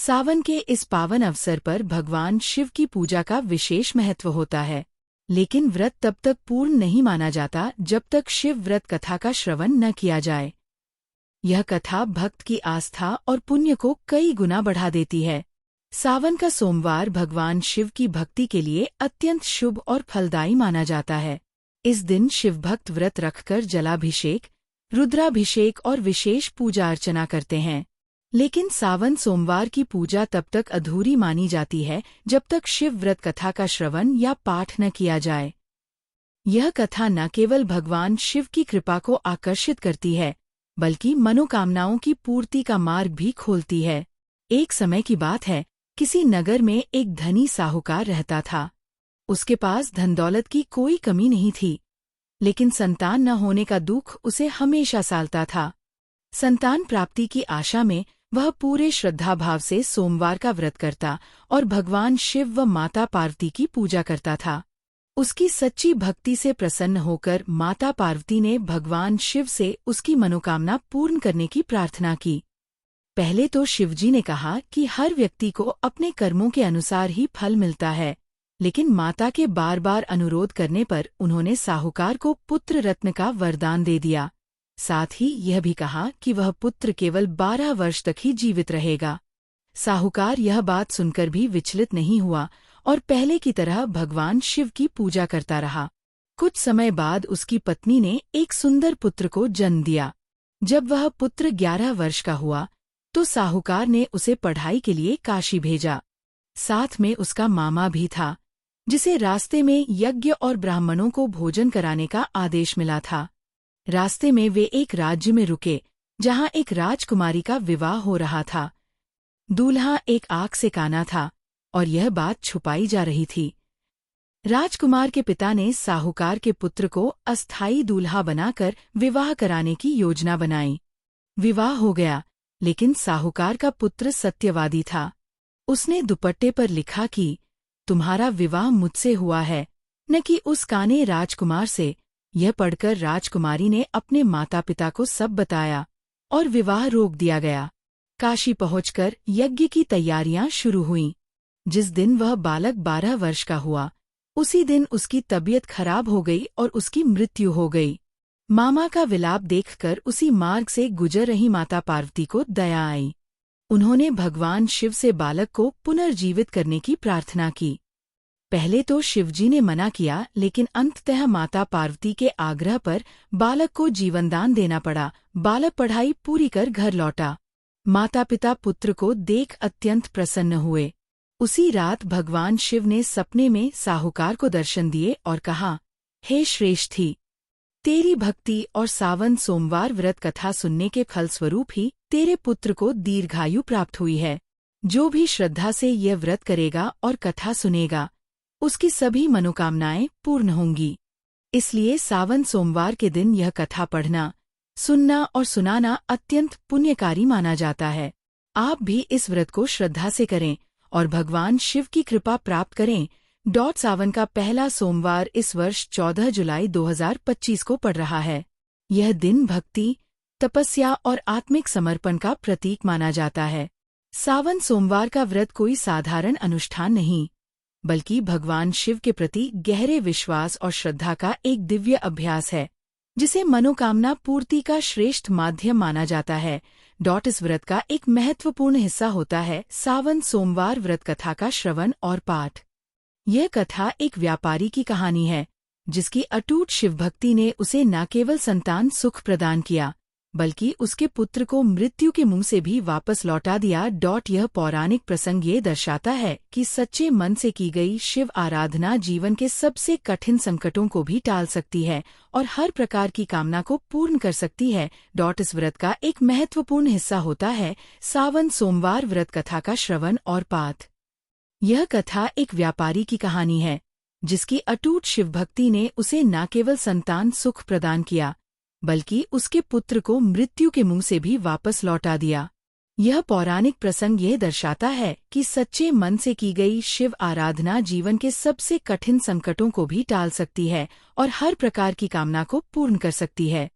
सावन के इस पावन अवसर पर भगवान शिव की पूजा का विशेष महत्व होता है, लेकिन व्रत तब तक पूर्ण नहीं माना जाता जब तक शिव व्रत कथा का श्रवण न किया जाए। यह कथा भक्त की आस्था और पुण्य को कई गुना बढ़ा देती है। सावन का सोमवार भगवान शिव की भक्ति के लिए अत्यंत शुभ और फलदायी माना जाता है। इस दिन शिव भक्त व्रत रखकर जलाभिषेक, रुद्राभिषेक और विशेष पूजा अर्चना करते हैं। लेकिन सावन सोमवार की पूजा तब तक अधूरी मानी जाती है जब तक शिव व्रत कथा का श्रवण या पाठ न किया जाए। यह कथा न केवल भगवान शिव की कृपा को आकर्षित करती है, बल्कि मनोकामनाओं की पूर्ति का मार्ग भी खोलती है। एक समय की बात है, किसी नगर में एक धनी साहूकार रहता था। उसके पास धन दौलत की कोई कमी नहीं थी, लेकिन संतान न होने का दुख उसे हमेशा सालता था। संतान प्राप्ति की आशा में वह पूरे श्रद्धाभाव से सोमवार का व्रत करता और भगवान शिव व माता पार्वती की पूजा करता था। उसकी सच्ची भक्ति से प्रसन्न होकर माता पार्वती ने भगवान शिव से उसकी मनोकामना पूर्ण करने की प्रार्थना की। पहले तो शिवजी ने कहा कि हर व्यक्ति को अपने कर्मों के अनुसार ही फल मिलता है, लेकिन माता के बार बार अनुरोध करने पर उन्होंने साहूकार को पुत्र रत्न का वरदान दे दिया। साथ ही यह भी कहा कि वह पुत्र केवल 12 वर्ष तक ही जीवित रहेगा। साहूकार यह बात सुनकर भी विचलित नहीं हुआ और पहले की तरह भगवान शिव की पूजा करता रहा। कुछ समय बाद उसकी पत्नी ने एक सुंदर पुत्र को जन्म दिया। जब वह पुत्र 11 वर्ष का हुआ तो साहूकार ने उसे पढ़ाई के लिए काशी भेजा। साथ में उसका मामा भी था, जिसे रास्ते में यज्ञ और ब्राह्मणों को भोजन कराने का आदेश मिला था। रास्ते में वे एक राज्य में रुके, जहां एक राजकुमारी का विवाह हो रहा था। दूल्हा एक आंख से काना था और यह बात छुपाई जा रही थी। राजकुमार के पिता ने साहूकार के पुत्र को अस्थायी दूल्हा बनाकर विवाह कराने की योजना बनाई। विवाह हो गया, लेकिन साहूकार का पुत्र सत्यवादी था। उसने दुपट्टे पर लिखा कि तुम्हारा विवाह मुझसे हुआ है, न कि उस काने राजकुमार से। यह पढ़कर राजकुमारी ने अपने माता पिता को सब बताया और विवाह रोक दिया गया। काशी पहुंचकर यज्ञ की तैयारियां शुरू हुईं। जिस दिन वह बालक 12 वर्ष का हुआ, उसी दिन उसकी तबीयत खराब हो गई और उसकी मृत्यु हो गई। मामा का विलाप देखकर उसी मार्ग से गुजर रही माता पार्वती को दया आई। उन्होंने भगवान शिव से बालक को पुनर्जीवित करने की प्रार्थना की। पहले तो शिवजी ने मना किया, लेकिन अंततः माता पार्वती के आग्रह पर बालक को जीवनदान देना पड़ा। बालक पढ़ाई पूरी कर घर लौटा। माता पिता पुत्र को देख अत्यंत प्रसन्न हुए। उसी रात भगवान शिव ने सपने में साहूकार को दर्शन दिए और कहा, हे श्रेष्ठी, तेरी भक्ति और सावन सोमवार व्रत कथा सुनने के फलस्वरूप ही तेरे पुत्र को दीर्घायु प्राप्त हुई है। जो भी श्रद्धा से यह व्रत करेगा और कथा सुनेगा, उसकी सभी मनोकामनाएं पूर्ण होंगी। इसलिए सावन सोमवार के दिन यह कथा पढ़ना, सुनना और सुनाना अत्यंत पुण्यकारी माना जाता है। आप भी इस व्रत को श्रद्धा से करें और भगवान शिव की कृपा प्राप्त करें। सावन का पहला सोमवार इस वर्ष 14 जुलाई 2025 को पड़ रहा है। यह दिन भक्ति, तपस्या और आत्मिक समर्पण का प्रतीक माना जाता है। सावन सोमवार का व्रत कोई साधारण अनुष्ठान नहीं, बल्कि भगवान शिव के प्रति गहरे विश्वास और श्रद्धा का एक दिव्य अभ्यास है, जिसे मनोकामना पूर्ति का श्रेष्ठ माध्यम माना जाता है। इस व्रत का एक महत्वपूर्ण हिस्सा होता है सावन सोमवार व्रत कथा का श्रवण और पाठ। यह कथा एक व्यापारी की कहानी है, जिसकी अटूट शिवभक्ति ने उसे न केवल संतान सुख प्रदान किया, बल्कि उसके पुत्र को मृत्यु के मुंह से भी वापस लौटा दिया। यह पौराणिक प्रसंग ये दर्शाता है कि सच्चे मन से की गई शिव आराधना जीवन के सबसे कठिन संकटों को भी टाल सकती है और हर प्रकार की कामना को पूर्ण कर सकती है। इस व्रत का एक महत्वपूर्ण हिस्सा होता है सावन सोमवार व्रत कथा का श्रवण और पाठ। यह कथा एक व्यापारी की कहानी है, जिसकी अटूट शिवभक्ति ने उसे न केवल संतान सुख प्रदान किया, बल्कि उसके पुत्र को मृत्यु के मुंह से भी वापस लौटा दिया। यह पौराणिक प्रसंग यह दर्शाता है कि सच्चे मन से की गई शिव आराधना जीवन के सबसे कठिन संकटों को भी टाल सकती है और हर प्रकार की कामना को पूर्ण कर सकती है।